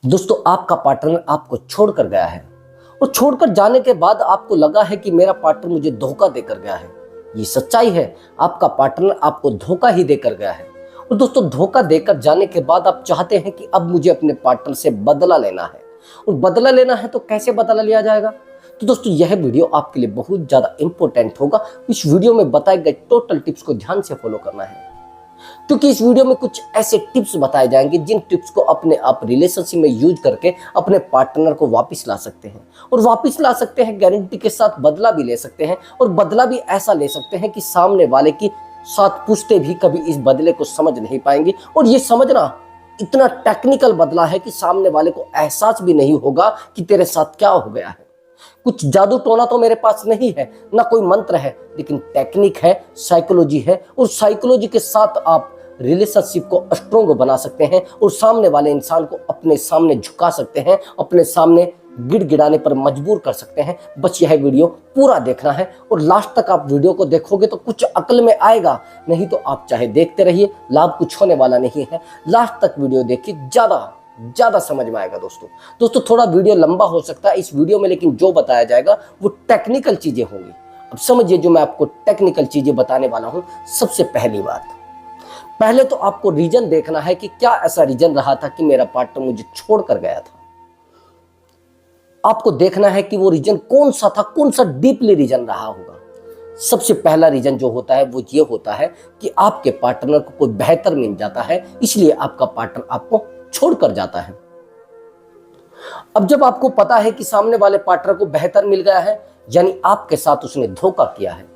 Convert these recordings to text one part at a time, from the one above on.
दोस्तों, आपका पार्टनर आपको छोड़कर गया है और छोड़कर जाने के बाद आपको लगा है कि मेरा पार्टनर मुझे धोखा देकर गया है। ये सच्चाई है, आपका पार्टनर आपको धोखा ही देकर गया है। और दोस्तों, धोखा देकर जाने के बाद आप चाहते हैं कि अब मुझे अपने पार्टनर से बदला लेना है। और बदला लेना है तो कैसे बदला लिया जाएगा? तो दोस्तों, यह वीडियो आपके लिए बहुत ज्यादा इंपॉर्टेंट होगा। इस वीडियो में बताए गए टोटल टिप्स को ध्यान से फॉलो करना है, क्योंकि इस वीडियो में कुछ ऐसे टिप्स बताए जाएंगे जिन टिप्स को अपने आप रिलेशनशिप में यूज करके अपने पार्टनर को वापस ला सकते हैं। और वापस ला सकते हैं गारंटी के साथ, बदला भी ले सकते हैं। और बदला भी ऐसा ले सकते हैं कि सामने वाले की साथ पूछते भी कभी इस बदले को समझ नहीं पाएंगे। और ये समझना इतना टेक्निकल बदला है कि सामने वाले को एहसास भी नहीं होगा कि तेरे साथ क्या हो गया है। कुछ जादू टोना तो मेरे पास नहीं है, ना कोई मंत्र है, लेकिन टेक्निक है, साइकोलॉजी है। और साइकोलॉजी के साथ आप रिलेशनशिप को स्ट्रॉन्ग बना सकते हैं और सामने वाले इंसान को अपने सामने झुका सकते हैं, अपने सामने गिड़गिड़ाने पर मजबूर कर सकते हैं। बस यह वीडियो पूरा देखना है और लास्ट तक आप वीडियो को देखोगे तो कुछ अक्ल में आएगा, नहीं तो आप चाहे देखते रहिए, लाभ कुछ होने वाला नहीं है। लास्ट तक वीडियो देखिए, ज्यादा समझ में आएगा। दोस्तों थोड़ा वीडियो लंबा हो सकता है इस वीडियो में, लेकिन जो बताया जाएगा वो टेक्निकल चीजें होंगी। अब समझिए, जो मैं आपको टेक्निकल चीजें बताने वाला हूं। सबसे पहली बात, पहले तो आपको रीजन देखना है कि क्या ऐसा रीजन रहा था कि मेरा पार्टनर मुझे छोड़कर गया था। आपको देखना है कि वो रीजन कौन सा था, कौन सा डीपली रीजन रहा होगा। सबसे पहला रीजन जो होता है वो ये होता है कि आपके पार्टनर को कोई बेहतर मिल जाता है, इसलिए आपका पार्टनर आपको छोड़कर जाता है। अब जब आपको पता है कि सामने वाले पार्टनर को बेहतर मिल गया है, यानी आपके साथ उसने धोखा किया है।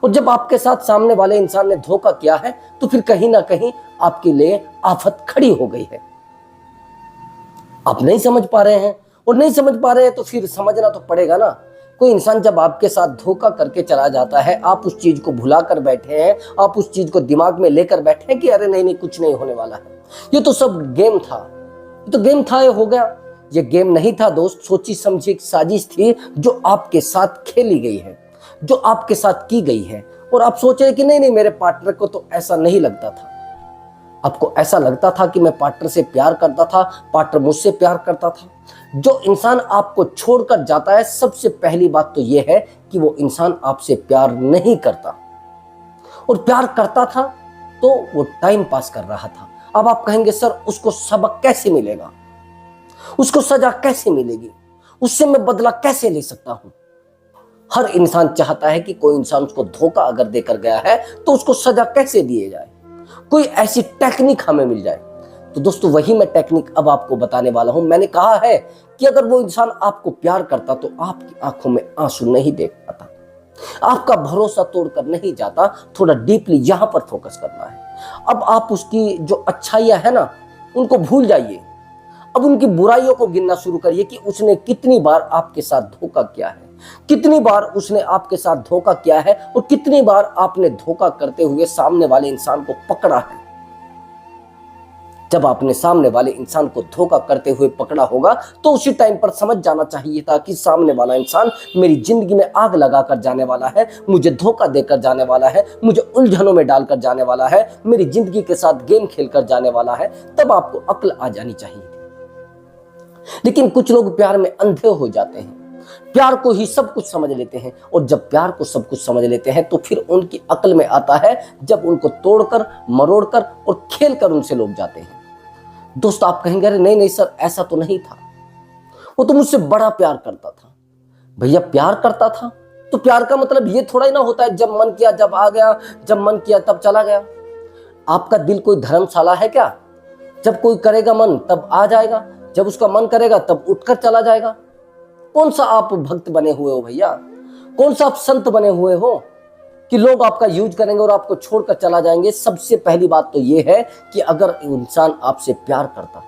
और जब आपके साथ सामने वाले इंसान ने धोखा किया है तो फिर कहीं ना कहीं आपके लिए आफत खड़ी हो गई है। आप नहीं समझ पा रहे हैं, और नहीं समझ पा रहे हैं तो फिर समझना तो पड़ेगा ना। कोई इंसान जब आपके साथ धोखा करके चला जाता है, आप उस चीज को भुला कर बैठे हैं, आप उस चीज को दिमाग में लेकर बैठे हैं कि अरे नहीं कुछ नहीं होने वाला है, ये तो सब गेम था, ये तो गेम था, ये हो गया। ये गेम नहीं था दोस्त, सोची समझी एक साजिश थी जो आपके साथ खेली गई है, जो आपके साथ की गई है। और आप सोच रहे कि नहीं मेरे पार्टनर को तो ऐसा नहीं लगता था। आपको ऐसा लगता था कि मैं पार्टनर से प्यार करता था, पार्टनर मुझसे प्यार करता था। जो इंसान आपको छोड़कर जाता है, सबसे पहली बात तो यह है कि वो इंसान आपसे प्यार नहीं करता, और प्यार करता था तो वो टाइम पास कर रहा था। अब आप कहेंगे सर उसको सबक कैसे मिलेगा, उसको सजा कैसे मिलेगी, उससे मैं बदला कैसे ले सकता हूं? हर इंसान चाहता है कि कोई इंसान उसको धोखा अगर देकर गया है तो उसको सजा कैसे दिए जाए, कोई ऐसी टेक्निक हमें मिल जाए। तो दोस्तों, वही मैं टेक्निक अब आपको बताने वाला हूं। मैंने कहा है कि अगर वो इंसान आपको प्यार करता तो आपकी आंखों में आंसू नहीं देख पाता, आपका भरोसा तोड़कर नहीं जाता। थोड़ा डीपली यहां पर फोकस करना है। अब आप उसकी जो अच्छाइयां है ना, उनको भूल जाइए। अब उनकी बुराइयों को गिनना शुरू करिए कि उसने कितनी बार आपके साथ धोखा किया है, कितनी बार उसने आपके साथ धोखा किया है, और कितनी बार आपने धोखा करते हुए सामने वाले इंसान को पकड़ा है। जब आपने सामने वाले इंसान को धोखा करते हुए पकड़ा होगा तो उसी टाइम पर समझ जाना चाहिए था कि सामने वाला इंसान मेरी जिंदगी में आग लगाकर जाने वाला है, मुझे धोखा देकर जाने वाला है, मुझे उलझनों में डालकर जाने वाला है, मेरी जिंदगी के साथ गेम खेलकर जाने वाला है। तब आपको अक्ल आ जानी चाहिए। लेकिन कुछ लोग प्यार में अंधे हो जाते हैं, प्यार को ही सब कुछ समझ लेते हैं। और जब प्यार को सब कुछ समझ लेते हैं तो फिर उनकी अक्ल में आता है जब उनको तोड़कर, मरोड़कर और खेलकर उनसे लोग जाते हैं। दोस्त, आप कहेंगे अरे नहीं सर ऐसा तो नहीं था, वो तो मुझसे बड़ा प्यार करता था। भैया, प्यार करता था तो प्यार का मतलब ये थोड़ा ही ना होता है जब मन किया जब आ गया, जब मन किया तब चला गया। आपका दिल कोई धर्मशाला है क्या? जब कोई करेगा मन तब आ जाएगा, जब उसका मन करेगा तब उठकर चला जाएगा। कौन सा आप भक्त बने हुए हो भैया, कौन सा आप संत बने हुए हो कि लोग आपका यूज करेंगे और आपको छोड़कर चला जाएंगे? सबसे पहली बात तो ये है कि अगर इंसान आपसे प्यार करता,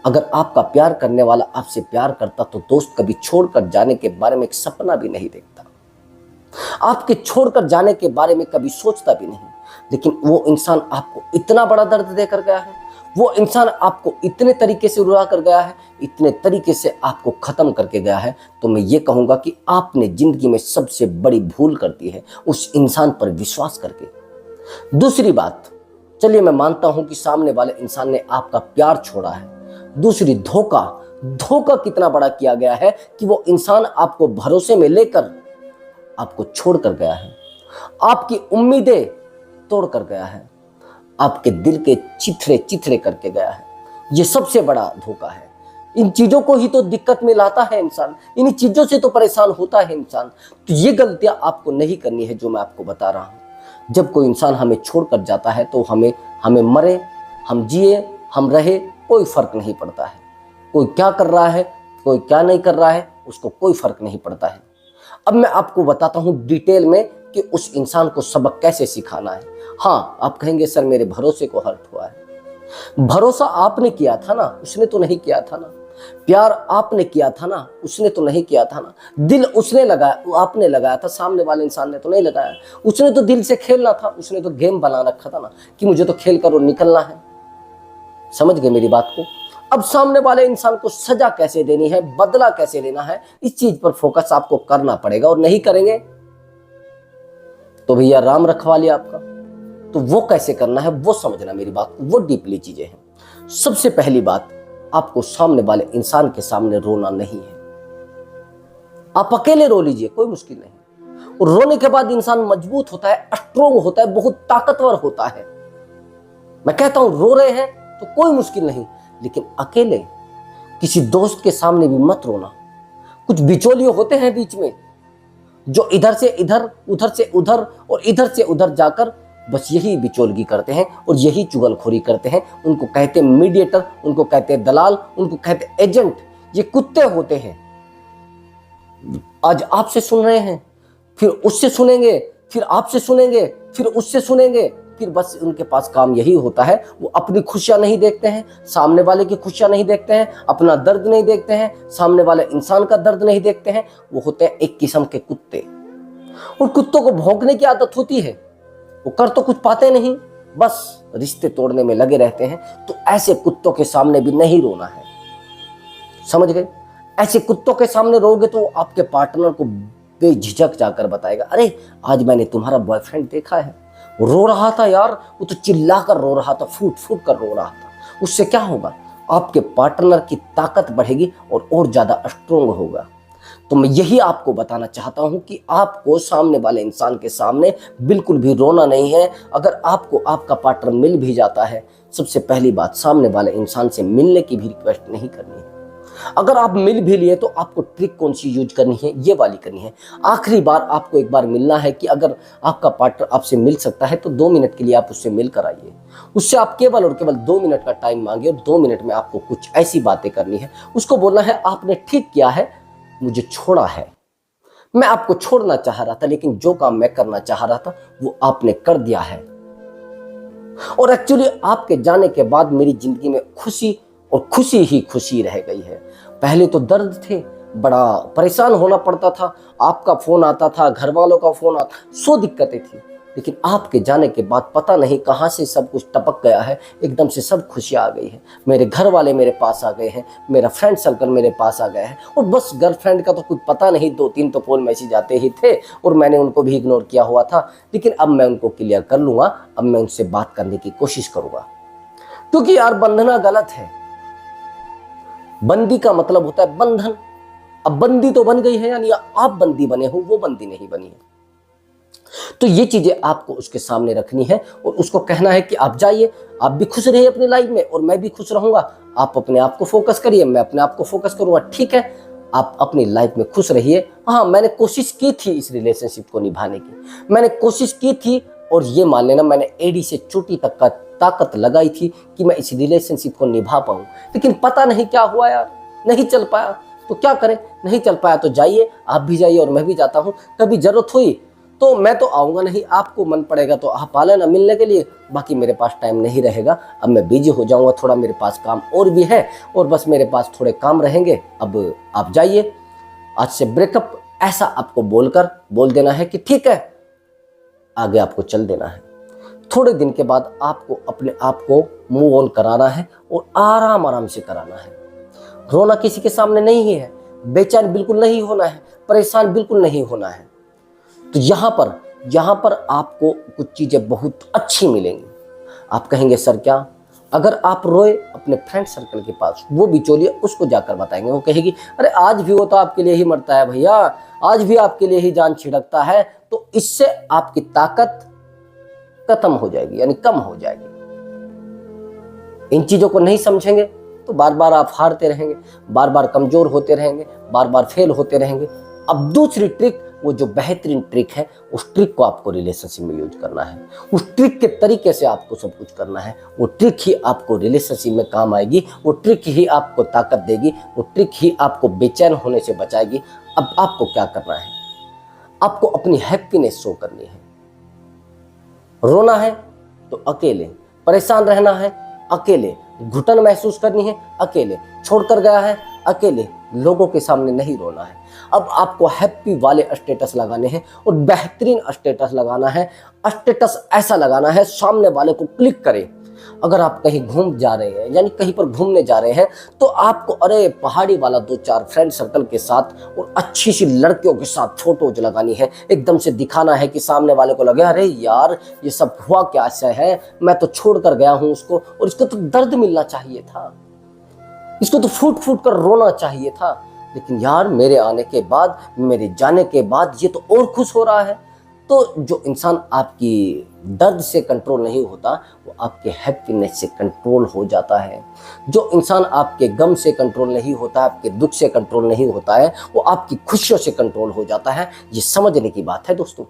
अगर आपका प्यार करने वाला आपसे प्यार करता तो दोस्त कभी छोड़कर जाने के बारे में एक सपना भी नहीं देखता, आपके छोड़कर जाने के बारे में कभी सोचता भी नहीं। लेकिन वो इंसान आपको इतना बड़ा दर्द देकर गया है, वो इंसान आपको इतने तरीके से रुला कर गया है, इतने तरीके से आपको खत्म करके गया है, तो मैं ये कहूंगा कि आपने जिंदगी में सबसे बड़ी भूल कर दी है उस इंसान पर विश्वास करके। दूसरी बात, चलिए मैं मानता हूं कि सामने वाले इंसान ने आपका प्यार छोड़ा है, दूसरी धोखा, धोखा कितना बड़ा किया गया है कि वो इंसान आपको भरोसे में लेकर आपको छोड़ कर गया है, आपकी उम्मीदें तोड़ कर गया है, आपके दिल के चिथड़े चिथड़े करके गया है। ये सबसे बड़ा धोखा है। इन चीजों को ही तो दिक्कत में लाता है इंसान, इन्हीं चीजों से तो परेशान होता है इंसान। तो ये गलतियां आपको नहीं करनी है जो मैं आपको बता रहा हूं। जब कोई इंसान हमें छोड़कर जाता है तो हमें मरे, हम जिए, हम रहे, कोई फर्क नहीं पड़ता है। कोई क्या कर रहा है, कोई क्या नहीं कर रहा है, उसको कोई फर्क नहीं पड़ता है। अब मैं आपको बताता हूं डिटेल में कि उस इंसान को सबक कैसे सिखाना है। हाँ, आप कहेंगे सर मेरे भरोसे को हर्ट हुआ है। भरोसा आपने किया था ना, उसने तो नहीं किया था ना। प्यार आपने किया था ना, उसने तो नहीं किया था ना। दिल उसने लगाया, आपने लगाया था, सामने वाले इंसान ने तो नहीं लगाया। उसने तो दिल से खेलना था, उसने तो गेम बना रखा था ना कि मुझे तो खेल कर और निकलना है। समझ गए मेरी बात को? अब सामने वाले इंसान को सजा कैसे देनी है, बदला कैसे लेना है, इस चीज पर फोकस आपको करना पड़ेगा। और नहीं करेंगे तो भैया राम रखवाले आपका। तो वो कैसे करना है वो समझना मेरी बात को, वो डीपली चीजें हैं। सबसे पहली बात, आपको सामने वाले इंसान के सामने रोना नहीं है। आप अकेले रो लीजिए, कोई मुश्किल नहीं। और रोने के बाद इंसान मजबूत होता है, स्ट्रोंग होता है, बहुत ताकतवर होता है। मैं कहता हूं रो रहे हैं तो कोई मुश्किल नहीं, लेकिन अकेले किसी दोस्त के सामने भी मत रोना। कुछ बिचौलिए होते हैं बीच में जो इधर से इधर, उधर से उधर और इधर से उधर जाकर बस यही बिचौलगी करते हैं और यही चुगलखोरी करते हैं। उनको कहते हैं मीडिएटर, उनको कहते हैं दलाल, उनको कहते हैं एजेंट। ये कुत्ते होते हैं। आज आपसे सुन रहे हैं, फिर उससे सुनेंगे, फिर आपसे सुनेंगे, फिर उससे सुनेंगे, फिर बस उनके पास काम यही होता है। वो अपनी खुशियां नहीं देखते हैं, सामने वाले की खुशियां नहीं देखते हैं, अपना दर्द नहीं देखते हैं, सामने वाले इंसान का दर्द नहीं देखते हैं। वो होते हैं एक किस्म के कुत्ते। उन कुत्तों को भौंकने की आदत होती है, वो कर तो कुछ पाते नहीं, बस रिश्ते तोड़ने में लगे रहते हैं। तो ऐसे कुत्तों के सामने भी नहीं रोना है। समझ गए? ऐसे कुत्तों के सामने रोगे तो आपके पार्टनर को बेझिझक जाकर बताएगा, अरे आज मैंने तुम्हारा बॉयफ्रेंड देखा है, वो रो रहा था यार, वो तो चिल्ला कर रो रहा था, फूट फूट कर रो रहा था। उससे क्या होगा? आपके पार्टनर की ताकत बढ़ेगी और ज्यादा स्ट्रोंग होगा। तो मैं यही आपको बताना चाहता हूं कि आपको सामने वाले इंसान के सामने बिल्कुल भी रोना नहीं है। अगर आपको आपका पार्टनर मिल भी जाता है, सबसे पहली बात, सामने वाले इंसान से मिलने की भी रिक्वेस्ट नहीं करनी है। अगर आप मिल भी लिए तो आपको ट्रिक कौन सी यूज करनी है, ये वाली करनी है। आखिरी बार आपको एक बार मिलना है कि अगर आपका पार्टनर आपसे मिल सकता है तो 2 मिनट के लिए आप उससे मिल कर आइए। उससे आप केवल और केवल 2 मिनट का टाइम मांगिए और 2 मिनट में आपको कुछ ऐसी बातें करनी है। उसको बोलना है, आपने ठीक किया है, मुझे छोड़ा है, मैं आपको छोड़ना चाह रहा था, लेकिन जो काम मैं करना चाह रहा था वो आपने कर दिया है। और एक्चुअली आपके जाने के बाद मेरी जिंदगी में खुशी और खुशी ही खुशी रह गई है। पहले तो दर्द थे, बड़ा परेशान होना पड़ता था, आपका फोन आता था, घर वालों का फोन आता, 100 दिक्कतें थी। लेकिन आपके जाने के बाद पता नहीं कहां से सब कुछ टपक गया है, एकदम से सब खुशियां आ गई है। मेरे घर वाले मेरे पास आ गए हैं, मेरा फ्रेंड सर्कल मेरे पास आ गया है। और बस गर्लफ्रेंड का तो कुछ पता नहीं, 2-3 तो फोन मैसेज आते ही थे और मैंने उनको भी इग्नोर किया हुआ था। लेकिन अब मैं उनको क्लियर कर लूंगा, अब मैं उनसे बात करने की कोशिश करूंगा। क्योंकि यार बंधना गलत है। बंदी का मतलब होता है बंधन। अब बंदी तो बन गई है, यानी आप बंदी बने हो, वो बंदी नहीं बनी है। तो ये चीजें आपको उसके सामने रखनी है और उसको कहना है कि आप जाइए, आप भी खुश रहिए अपनी लाइफ में और मैं भी खुश रहूंगा। आप अपने आप को फोकस करिए, मैं अपने आप को फोकस करूंगा। ठीक है, आप अपनी लाइफ में खुश रहिए। हाँ, मैंने कोशिश की थी इस रिलेशनशिप को निभाने की, मैंने कोशिश की थी और ये मान लेना मैंने एड़ी से चोटी तक का ताकत लगाई थी कि मैं इस रिलेशनशिप को निभा पाऊं। लेकिन पता नहीं क्या हुआ यार, नहीं चल पाया। तो क्या करें, नहीं चल पाया तो जाइए, आप भी जाइए और मैं भी जाता हूं। कभी जरूरत हुई तो मैं तो आऊंगा नहीं, आपको मन पड़ेगा तो आप आ लेना मिलने के लिए, बाकी मेरे पास टाइम नहीं रहेगा। अब मैं बिजी हो जाऊंगा, थोड़ा मेरे पास काम और भी है और बस मेरे पास थोड़े काम रहेंगे। अब आप जाइए, आज से ब्रेकअप, ऐसा आपको बोल देना है कि ठीक है, आगे आपको चल देना है। थोड़े दिन के बाद आपको अपने आप को मूव ऑन कराना है और आराम आराम से कराना है। रोना किसी के सामने नहीं है, बेचैन बिल्कुल नहीं होना है, परेशान बिल्कुल नहीं होना है। तो यहाँ पर आपको कुछ चीजें बहुत अच्छी मिलेंगी। आप कहेंगे सर क्या? अगर आप रोए अपने फ्रेंड सर्कल के पास, वो बिचौलिया उसको जाकर बताएंगे, वो कहेगी अरे आज भी वो तो आपके लिए ही मरता है भैया, आज भी आपके लिए ही जान छिड़कता है। तो इससे आपकी ताकत खत्म हो जाएगी, यानी कम हो जाएगी। इन चीजों को नहीं समझेंगे तो बार बार आप हारते रहेंगे, बार बार कमजोर होते रहेंगे, बार बार फेल होते रहेंगे। अब दूसरी ट्रिक, वो जो बेहतरीन ट्रिक है, उस ट्रिक को आपको रिलेशनशिप में यूज करना है। उस ट्रिक के तरीके से आपको सब कुछ करना है। वो ट्रिक ही आपको रिलेशनशिप में काम आएगी, वो ट्रिक ही आपको ताकत देगी, वो ट्रिक ही आपको बेचैन होने से बचाएगी। अब आपको क्या करना है, आपको अपनी हैप्पीनेस शो करनी है। रोना है तो अकेले, परेशान रहना है अकेले, घुटन महसूस करनी है अकेले, छोड़कर गया है अकेले, लोगों के सामने नहीं रोना है। अब आपको हैप्पी वाले स्टेटस लगाने हैं और बेहतरीन स्टेटस लगाना है। स्टेटस ऐसा लगाना है सामने वाले को क्लिक करे। अगर आप कहीं घूम जा रहे हैं, यानी कहीं पर घूमने जा रहे हैं, तो आपको अरे पहाड़ी वाला 2-4 फ्रेंड सर्कल के साथ और अच्छी सी लड़कियों के साथ फोटोज लगानी है। एकदम से दिखाना है कि सामने वाले को लगे अरे यार ये सब हुआ क्या ऐसा है, मैं तो छोड़ कर गया हूं उसको, और इसको तो दर्द मिलना चाहिए था, इसको तो फूट फूट कर रोना चाहिए था, लेकिन यार मेरे आने के बाद, मेरे जाने के बाद ये तो और खुश हो रहा है। तो जो इंसान आपकी दर्द से कंट्रोल नहीं होता, वो आपके हैप्पीनेस से कंट्रोल हो जाता है। जो इंसान आपके गम से कंट्रोल नहीं होता, आपके दुख से कंट्रोल नहीं होता है, वो आपकी खुशियों से कंट्रोल हो जाता है। ये समझने की बात है दोस्तों।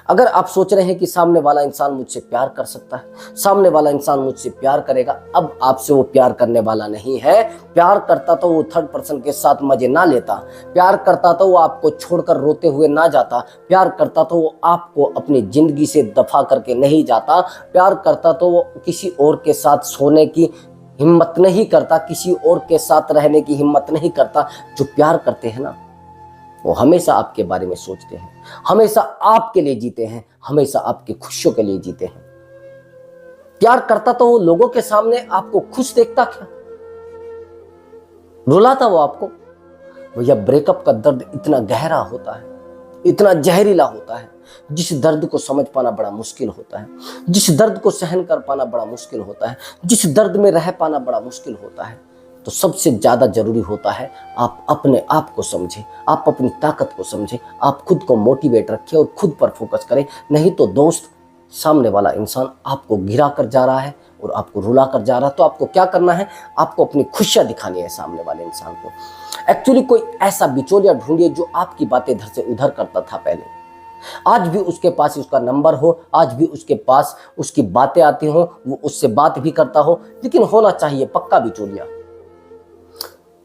अगर आप सोच रहे हैं कि सामने वाला इंसान मुझसे प्यार कर सकता है, सामने वाला इंसान मुझसे प्यार करेगा, अब आपसे वो प्यार करने वाला नहीं है। प्यार करता तो वो थर्ड पर्सन के साथ मजे ना लेता, प्यार करता तो वो आपको छोड़कर रोते हुए ना जाता, प्यार करता तो वो आपको अपनी जिंदगी से दफा करके नहीं जाता, प्यार करता तो वो किसी और के साथ सोने की हिम्मत नहीं करता, किसी और के साथ रहने की हिम्मत नहीं करता। जो प्यार करते हैं ना, वो हमेशा आपके बारे में सोचते हैं, हमेशा आपके लिए जीते हैं, हमेशा आपकी खुशियों के लिए जीते हैं। प्यार करता तो वो लोगों के सामने आपको खुश देखता क्या, रुलाता वो आपको? भैया ब्रेकअप का दर्द इतना गहरा होता है, इतना जहरीला होता है, जिस दर्द को समझ पाना बड़ा मुश्किल होता है, जिस दर्द को सहन कर पाना बड़ा मुश्किल होता है, जिस दर्द में रह पाना बड़ा मुश्किल होता है। तो सबसे ज़्यादा जरूरी होता है आप अपने आप को समझें, आप अपनी ताकत को समझें, आप खुद को मोटिवेट रखें और खुद पर फोकस करें। नहीं तो दोस्त, सामने वाला इंसान आपको गिरा कर जा रहा है और आपको रुला कर जा रहा है। तो आपको क्या करना है, आपको अपनी खुशियाँ दिखानी है सामने वाले इंसान को। एक्चुअली कोई ऐसा बिचौलिया ढूंढिए जो आपकी बातें इधर से उधर करता था पहले, आज भी उसके पास उसका नंबर हो, आज भी उसके पास उसकी बातें आती हो, वो उससे बात भी करता हो, लेकिन होना चाहिए पक्का बिचौलिया।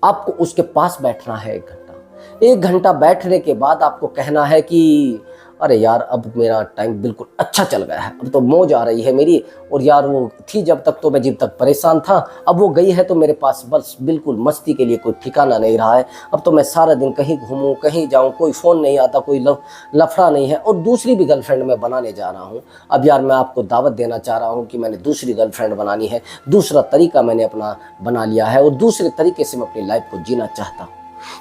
आपको उसके पास बैठना है 1 घंटा। 1 घंटा बैठने के बाद आपको कहना है कि अरे यार अब मेरा टाइम बिल्कुल अच्छा चल गया है, अब तो मौज आ रही है मेरी, और यार वो थी जब तक तो मैं जब तक परेशान था, अब वो गई है तो मेरे पास बस बिल्कुल मस्ती के लिए कोई ठिकाना नहीं रहा है। अब तो मैं सारा दिन कहीं घूमूं, कहीं जाऊं, कोई फ़ोन नहीं आता, कोई लफड़ा नहीं है, और दूसरी भी गर्लफ्रेंड मैं बनाने जा रहा हूँ। अब यार मैं आपको दावत देना चाह रहा हूँ कि मैंने दूसरी गर्लफ्रेंड बनानी है, दूसरा तरीका मैंने अपना बना लिया है और दूसरे तरीके से मैं अपनी लाइफ को जीना चाहता हूँ।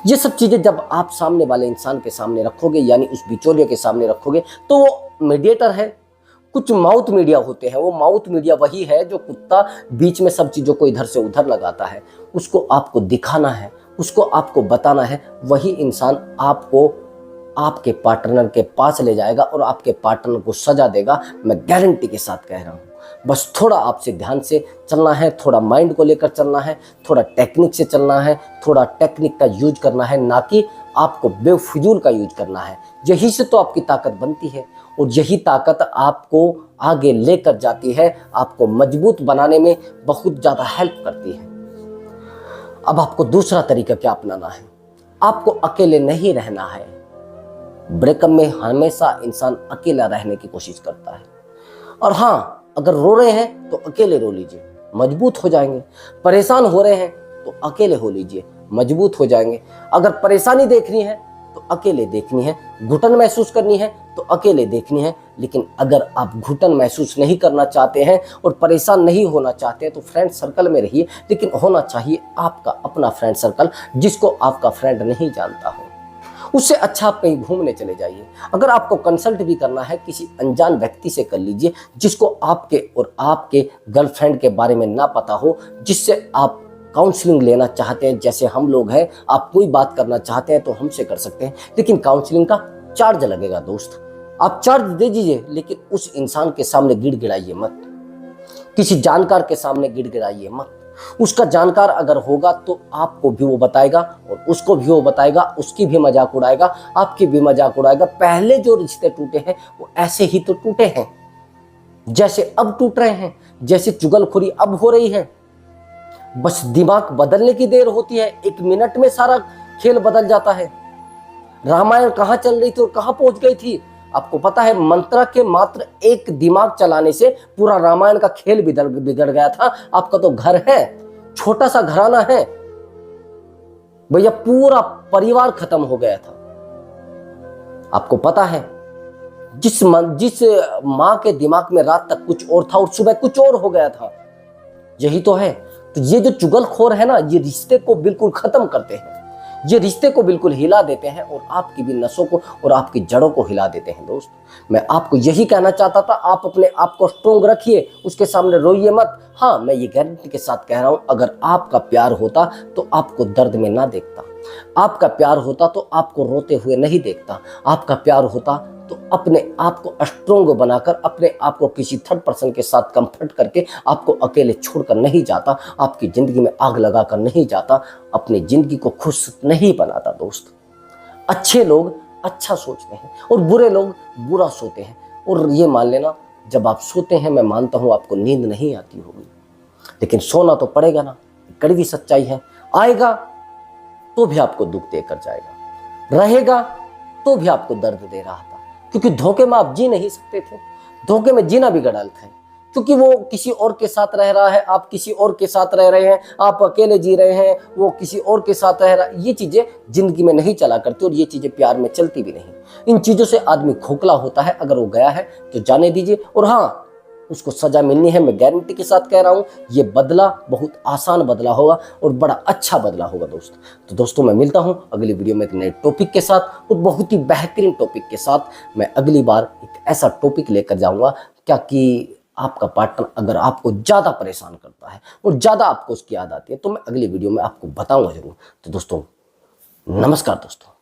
ये सब चीजें जब आप सामने वाले इंसान के सामने रखोगे, यानी उस बिचौलिए के सामने रखोगे, तो वो मीडिएटर है। कुछ माउथ मीडिया होते हैं, वो माउथ मीडिया वही है जो कुत्ता बीच में सब चीजों को इधर से उधर लगाता है। उसको आपको दिखाना है, उसको आपको बताना है, वही इंसान आपको आपके पार्टनर के पास ले जाएगा और आपके पार्टनर को सजा देगा। मैं गारंटी के साथ कह रहा हूँ। बस थोड़ा आपसे ध्यान से चलना है, थोड़ा माइंड को लेकर चलना है, थोड़ा टेक्निक से चलना है, थोड़ा टेक्निक का यूज करना है, ना कि आपको बेफजूल का यूज करना है। यही से तो आपकी ताकत बनती है और यही ताकत आपको आगे लेकर जाती है, आपको मजबूत बनाने में बहुत ज़्यादा हेल्प करती है। अब आपको दूसरा तरीका क्या अपनाना है, आपको अकेले नहीं रहना है। ब्रेकअप में हमेशा इंसान अकेला रहने की कोशिश करता है। और हाँ, अगर रो रहे हैं तो अकेले रो लीजिए, मजबूत हो जाएंगे। परेशान हो रहे हैं तो अकेले हो लीजिए, मजबूत हो जाएंगे। अगर परेशानी देखनी है तो अकेले देखनी है, घुटन महसूस करनी है तो अकेले देखनी है। लेकिन अगर आप घुटन महसूस नहीं करना चाहते हैं और परेशान नहीं होना चाहते हैं तो फ्रेंड सर्कल में रहिए, लेकिन होना चाहिए आपका अपना फ्रेंड सर्कल, जिसको आपका फ्रेंड नहीं जानता हो। उससे अच्छा आप कहीं घूमने चले जाइए। अगर आपको कंसल्ट भी करना है किसी अनजान व्यक्ति से कर लीजिए, जिसको आपके और आपके गर्लफ्रेंड के बारे में ना पता हो, जिससे आप काउंसलिंग लेना चाहते हैं। जैसे हम लोग हैं, आप कोई बात करना चाहते हैं तो हमसे कर सकते हैं, लेकिन काउंसलिंग का चार्ज लगेगा दोस्त। आप चार्ज दे दीजिए, लेकिन उस इंसान के सामने गिड़गिड़ाइए मत, किसी जानकार के सामने गिड़गिड़ाइए मत। उसका जानकार अगर होगा तो आपको भी वो बताएगा और उसको भी वो बताएगा, उसकी भी मजाक उड़ाएगा, आपकी भी मजाक उड़ाएगा। पहले जो रिश्ते टूटे हैं वो ऐसे ही तो टूटे हैं जैसे अब टूट रहे हैं, जैसे चुगलखोरी अब हो रही है। बस दिमाग बदलने की देर होती है, 1 मिनट में सारा खेल बदल जाता है। रामायण कहाँ चल रही थी और कहाँ पहुंच गई थी आपको पता है? मंत्रा के मात्र एक दिमाग चलाने से पूरा रामायण का खेल बिगड़ गया था। आपका तो घर है, छोटा सा घराना है भैया, पूरा परिवार खत्म हो गया था। आपको पता है, जिस माँ के दिमाग में रात तक कुछ और था और सुबह कुछ और हो गया था। यही तो है। तो ये जो चुगलखोर है ना, ये रिश्ते को बिल्कुल खत्म करते हैं, ये रिश्ते को बिल्कुल हिला देते हैं और आपकी भी नसों को और आपकी जड़ों को हिला देते हैं। दोस्त, मैं आपको यही कहना चाहता था, आप अपने आप को स्ट्रोंग रखिए, उसके सामने रोइए मत। हाँ, मैं ये गारंटी के साथ कह रहा हूं, अगर आपका प्यार होता तो आपको दर्द में ना देखता, आपका प्यार होता तो आपको रोते हुए नहीं देखता, आपका प्यार होता तो अपने आप को स्ट्रोंग बनाकर, अपने आप को किसी थर्ड पर्सन के साथ कंफर्ट करके आपको अकेले छोड़कर नहीं जाता, आपकी जिंदगी में आग लगाकर नहीं जाता, अपनी जिंदगी को खुश नहीं बनाता। दोस्त, अच्छे लोग अच्छा सोचते हैं और बुरे लोग बुरा सोते हैं। और ये मान लेना, जब आप सोते हैं, मैं मानता हूं आपको नींद नहीं आती होगी, लेकिन सोना तो पड़ेगा ना। कड़वी सच्चाई है, आएगा तो भी आपको दुख देकर जाएगा, रहेगा तो भी आपको दर्द दे रहा था, क्योंकि धोखे में आप जी नहीं सकते थे। धोखे में जीना भी गलत है, क्योंकि वो किसी और के साथ रह रहा है, आप किसी और के साथ रह रहे हैं, आप अकेले जी रहे हैं, वो किसी और के साथ रह रहा है। ये चीजें जिंदगी में नहीं चला करती और ये चीजें प्यार में चलती भी नहीं। इन चीजों से आदमी खोखला होता है। अगर वो गया है तो जाने दीजिए, और हाँ, उसको सजा मिलनी है। मैं गारंटी के साथ कह रहा हूं, ये बदला बहुत आसान बदला होगा और बड़ा अच्छा बदला होगा। तो दोस्तों, मैं मिलता हूं अगली वीडियो में एक नए टॉपिक के साथ और बहुत ही बेहतरीन टॉपिक के साथ। मैं अगली बार एक ऐसा टॉपिक लेकर जाऊंगा, क्या कि आपका पार्टनर अगर आपको ज्यादा परेशान करता है और ज्यादा आपको उसकी याद आती है, तो मैं अगली वीडियो में आपको बताऊंगा जरूर। तो दोस्तों, नमस्कार दोस्तों।